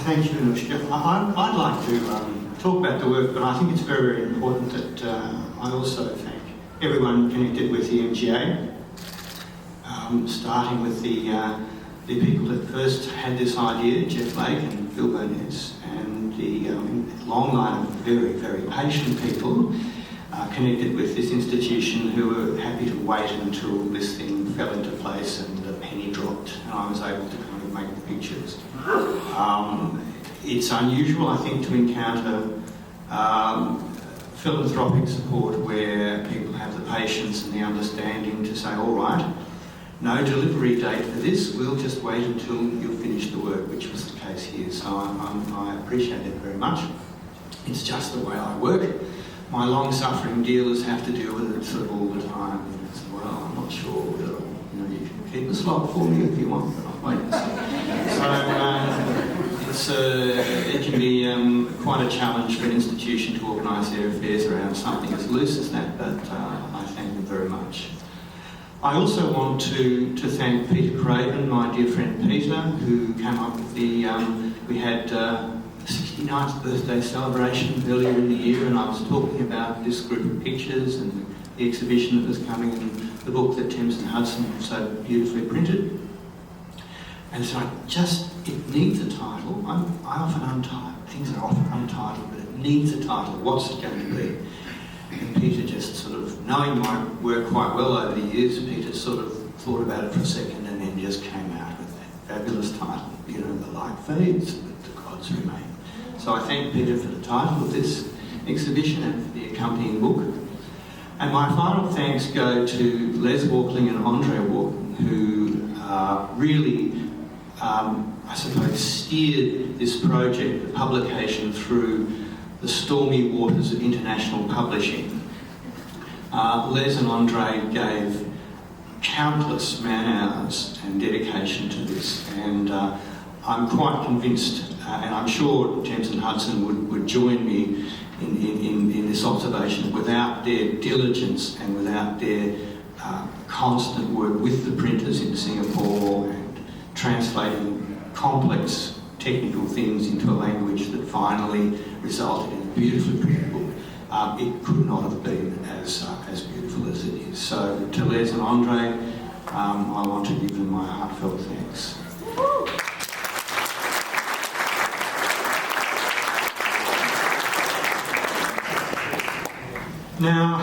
thank you, Anushka. I'd like to talk about the work, but I think it's very, very important that I also thank everyone connected with the MGA, starting with the people that first had this idea, Jeff Lake and Bill Henson, and the long line of very, very patient people connected with this institution who were happy to wait until this thing fell into place and the penny dropped and I was able to kind of make the pictures. It's unusual, I think, to encounter philanthropic support where people have the patience and the understanding to say, all right, no delivery date for this, we'll just wait until you finish the work, which was the case here. So I appreciate it very much. It's just the way I work. My long-suffering dealers have to deal with it sort of all the time. As well, I'm not sure whether you can keep a slot for me if you want, but I'll wait and see. So it can be quite a challenge for an institution to organise their affairs around something as loose as that, but I thank them very much. I also want to thank Peter Craven, my dear friend Peter, who came up with the, we had 69th birthday celebration earlier in the year, and I was talking about this group of pictures and the exhibition that was coming and the book that Thames and Hudson so beautifully printed. And so it needs a title. I often untitled, things are often untitled, but it needs a title. What's it going to be? And Peter just sort of, knowing my work quite well over the years, Peter sort of thought about it for a second and then just came out with that fabulous title, the light fades, but the gods remain. So I thank Peter for the title of this exhibition and for the accompanying book. And my final thanks go to Les Walkling and Andre Walkling, who really, I suppose, steered this project, the publication, through the stormy waters of international publishing. Les and Andre gave countless man-hours and dedication to this, and I'm quite convinced, and I'm sure Thames and Hudson would join me in this observation, without their diligence and without their constant work with the printers in Singapore and translating complex technical things into a language that finally resulted in a beautifully printed book, it could not have been as beautiful as it is. So to Les and Andre, I want to give them my heartfelt thanks. Now,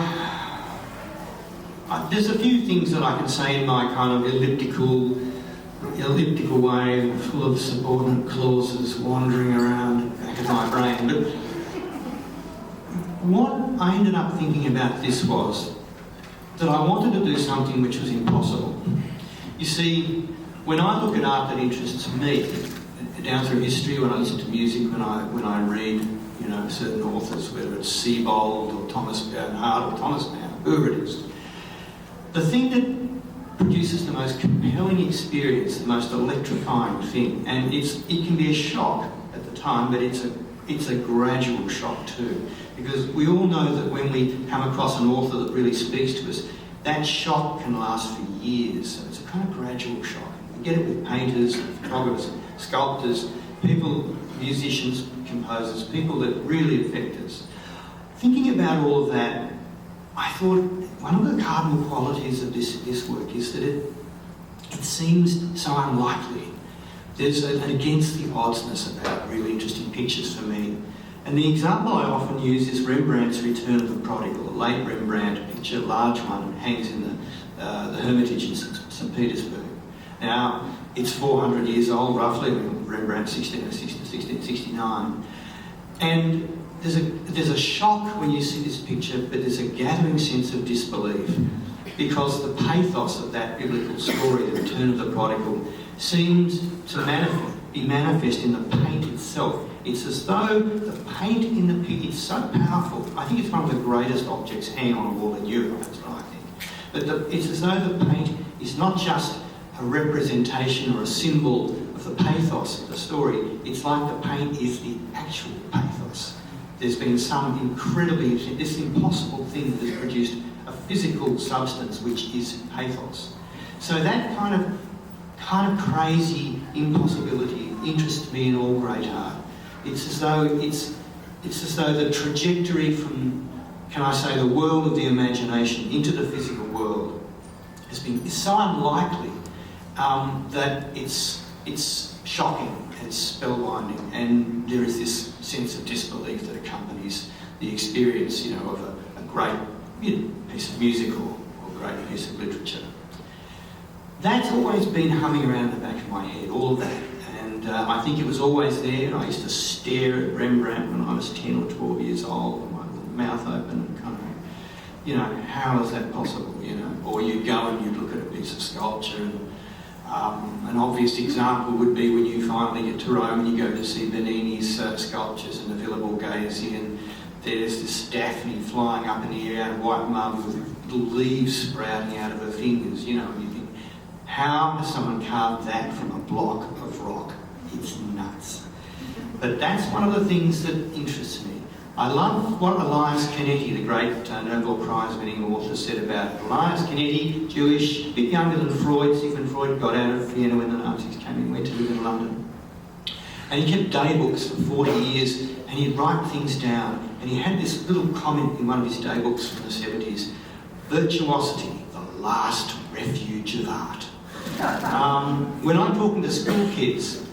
there's a few things that I can say in my kind of elliptical way, full of subordinate clauses wandering around the back of my brain. But what I ended up thinking about this was that I wanted to do something which was impossible. You see, when I look at art that interests me, down through history, when I listen to music, when I read, certain authors, whether it's Sebald or Thomas Bernhard or Thomas Mann, whoever it is, the thing that produces the most compelling experience, the most electrifying thing, and it can be a shock at the time, but it's a gradual shock too, because we all know that when we come across an author that really speaks to us, that shock can last for years. So it's a kind of gradual shock. We get it with painters, photographers, sculptors, people, musicians, composers, people that really affect us. Thinking about all of that, I thought one of the cardinal qualities of this work is that it seems so unlikely. There's an against the oddsness about really interesting pictures for me. And the example I often use is Rembrandt's Return of the Prodigal, a late Rembrandt picture, a large one, hangs in the Hermitage in St. Petersburg. Now, it's 400 years old, roughly. Rembrandt, 1669. And there's a shock when you see this picture, but there's a gathering sense of disbelief, because the pathos of that biblical story, the Return of the Prodigal, seems to be manifest in the paint itself. It's as though the paint in the picture is so powerful. I think it's one of the greatest objects hanging on a wall in Europe, that's what I think. But it's as though the paint is not just a representation or a symbol of the pathos of the story. It's like the paint is the actual pathos. There's been some this impossible thing that has produced a physical substance which is pathos. So that kind of crazy impossibility interests me in all great art. It's as though the trajectory from, can I say, the world of the imagination into the physical world is so unlikely that it's shocking, it's spellbinding, and there is this sense of disbelief that accompanies the experience, of a great piece of music or a great piece of literature. That's always been humming around the back of my head, all of that. And I think it was always there. I used to stare at Rembrandt when I was 10 or 12 years old, with my little mouth open and kind of, how is that possible, Or you'd go and you'd look at a piece of sculpture, and an obvious example would be when you finally get to Rome and you go to see Bernini's sculptures in the Villa Borghese, and there's this Daphne flying up in the air out of white marble with little leaves sprouting out of her fingers, and you think, how does someone carve that from a block of rock? It's nuts. But that's one of the things that interests me. I love what Elias Canetti, the great Nobel Prize-winning author, said about it. Elias Canetti, Jewish, a bit younger than Freud. Sigmund Freud got out of Vienna when the Nazis came in, went to live in London. And he kept day books for 40 years, and he'd write things down. And he had this little comment in one of his day books from the 70s, virtuosity, the last refuge of art. When I'm talking to school kids,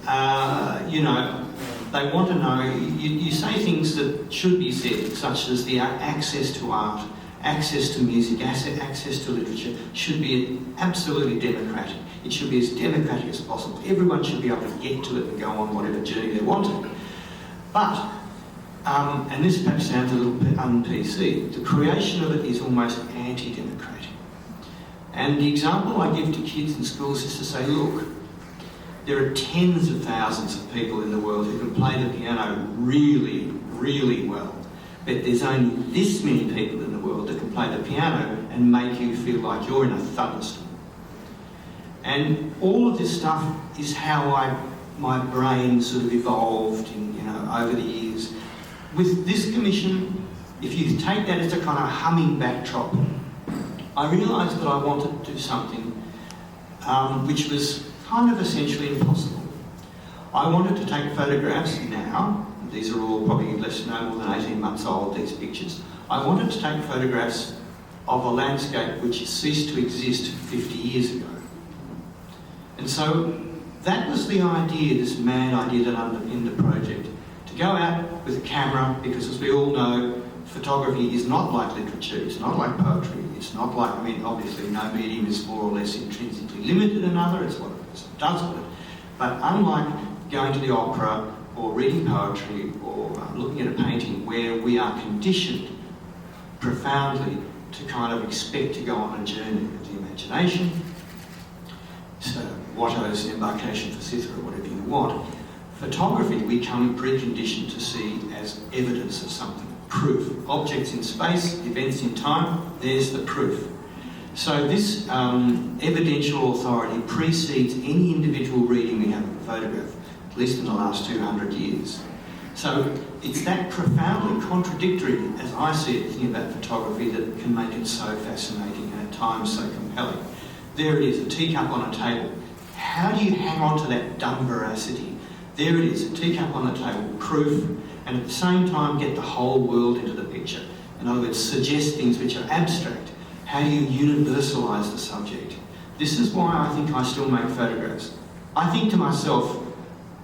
they want to know, you say things that should be said, such as the access to art, access to music, access to literature, should be absolutely democratic. It should be as democratic as possible. Everyone should be able to get to it and go on whatever journey they want to. But, and this perhaps sounds a little bit un-PC, the creation of it is almost anti-democratic. And the example I give to kids in schools is to say, look, there are tens of thousands of people in the world who can play the piano really, really well. But there's only this many people in the world that can play the piano and make you feel like you're in a thunderstorm. And all of this stuff is how my brain sort of evolved over the years. With this commission, if you take that as a kind of humming backdrop, I realised that I wanted to do something which was kind of essentially impossible. I wanted to take photographs now. These are all probably no more than 18 months old, these pictures. I wanted to take photographs of a landscape which ceased to exist 50 years ago. And so that was the idea, this mad idea that underpinned the project. To go out with a camera, because as we all know, photography is not like literature, it's not like poetry, it's not like, obviously no medium is more or less intrinsically limited than another, it's what it does with it. But unlike going to the opera or reading poetry or looking at a painting where we are conditioned profoundly to kind of expect to go on a journey of the imagination, so Watteau's Embarkation for Cythera, whatever you want, photography we come preconditioned to see as evidence of something. Proof. Objects in space, events in time, there's the proof. So this evidential authority precedes any individual reading we have of a photograph, at least in the last 200 years. So it's that profoundly contradictory, as I see it, thinking about photography, that can make it so fascinating and at times so compelling. There it is, a teacup on a table. How do you hang on to that dumb veracity? There it is, a teacup on the table, proof, and at the same time get the whole world into the picture. In other words, suggest things which are abstract. How do you universalise the subject? This is why I think I still make photographs. I think to myself,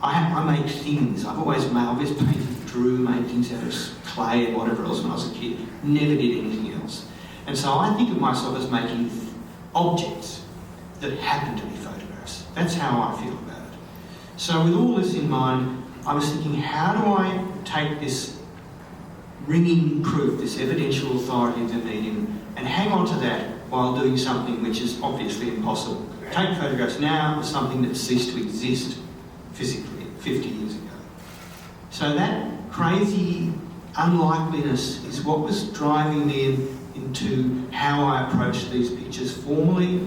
I make things. I've always painted, drew, made things out of clay and whatever else when I was a kid. Never did anything else. And so I think of myself as making objects that happen to be photographs. That's how I feel about it. So with all this in mind, I was thinking, how do I take this ringing proof, this evidential authority of the medium, and hang on to that while doing something which is obviously impossible? Take photographs now of something that ceased to exist physically 50 years ago. So that crazy unlikeliness is what was driving me into how I approached these pictures formally,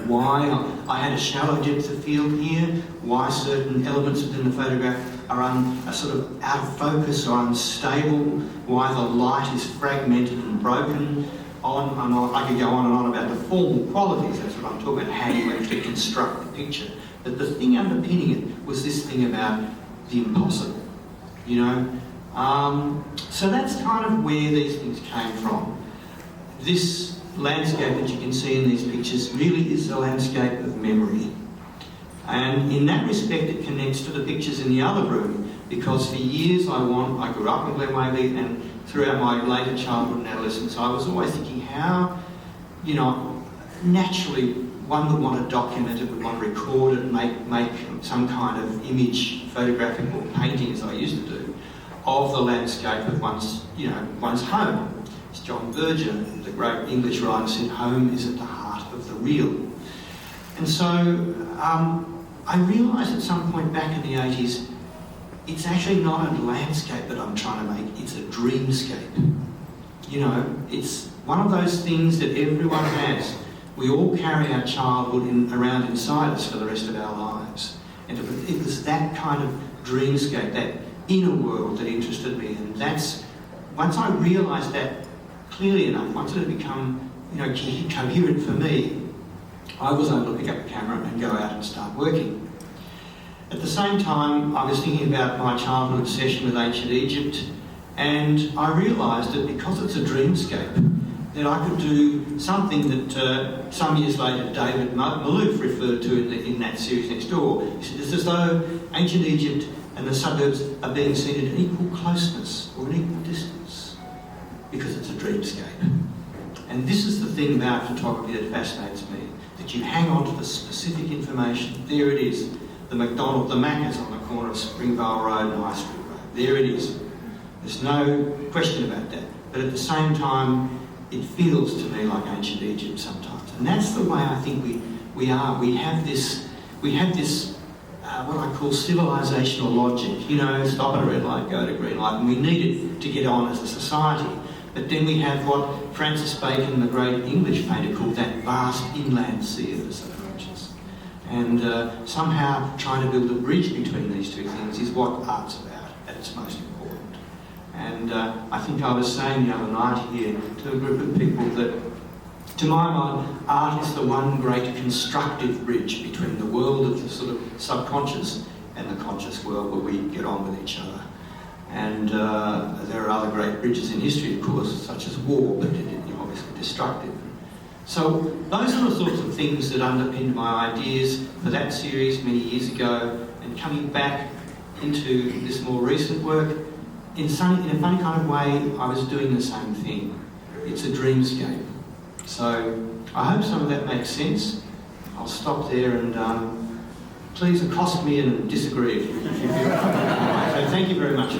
why I had a shallow depth of field here, why certain elements within the photograph are sort of out of focus or unstable, why the light is fragmented and broken, on and on. I could go on and on about the formal qualities, that's what I'm talking about, how you actually construct the picture. But the thing underpinning it was this thing about the impossible, you know. So that's kind of where these things came from. This landscape that you can see in these pictures really is a landscape of memory. And in that respect, it connects to the pictures in the other room, because for years I grew up in Glenwavy, and throughout my later childhood and adolescence, I was always thinking how, you know, naturally one would want to document it, would want to record it, make some kind of image, photographic or painting, as I used to do, of the landscape of one's home. As John Berger, the great English writer, said, home is at the heart of the real. And so I realised at some point back in the 80s, it's actually not a landscape that I'm trying to make, it's a dreamscape. You know, it's one of those things that everyone has. We all carry our childhood around inside us for the rest of our lives. And it was that kind of dreamscape, that inner world that interested me. And that's, once I realised that clearly enough, once it had become, you know, coherent for me, I was able to pick up a camera and go out and start working. At the same time, I was thinking about my childhood obsession with ancient Egypt, and I realised that because it's a dreamscape, that I could do something that some years later David Malouf referred to in that series next door. He said, it's as though ancient Egypt and the suburbs are being seen at an equal closeness or an equal distance, because it's a dreamscape. And this is the thing about photography that fascinates me, that you hang on to the specific information. There it is, the Macca's on the corner of Springvale Road and High Street Road. There it is. There's no question about that. But at the same time, it feels to me like ancient Egypt sometimes. And that's the way I think we are. We have this what I call civilisational logic. You know, stop at a red light, go to green light, and we need it to get on as a society. But then we have what Francis Bacon, the great English painter, called that vast inland sea of us approaches. And somehow trying to build a bridge between these two things is what art's about at its most important. And I think I was saying the other night here to a group of people that, to my mind, art is the one great constructive bridge between the world of the sort of subconscious and the conscious world where we get on with each other. And there are other great bridges in history, of course, such as war, but obviously destructive. So those are the sorts of things that underpinned my ideas for that series many years ago, and coming back into this more recent work, in a funny kind of way, I was doing the same thing. It's a dreamscape. So I hope some of that makes sense. I'll stop there, and please accost me and disagree if you feel. So thank you very much.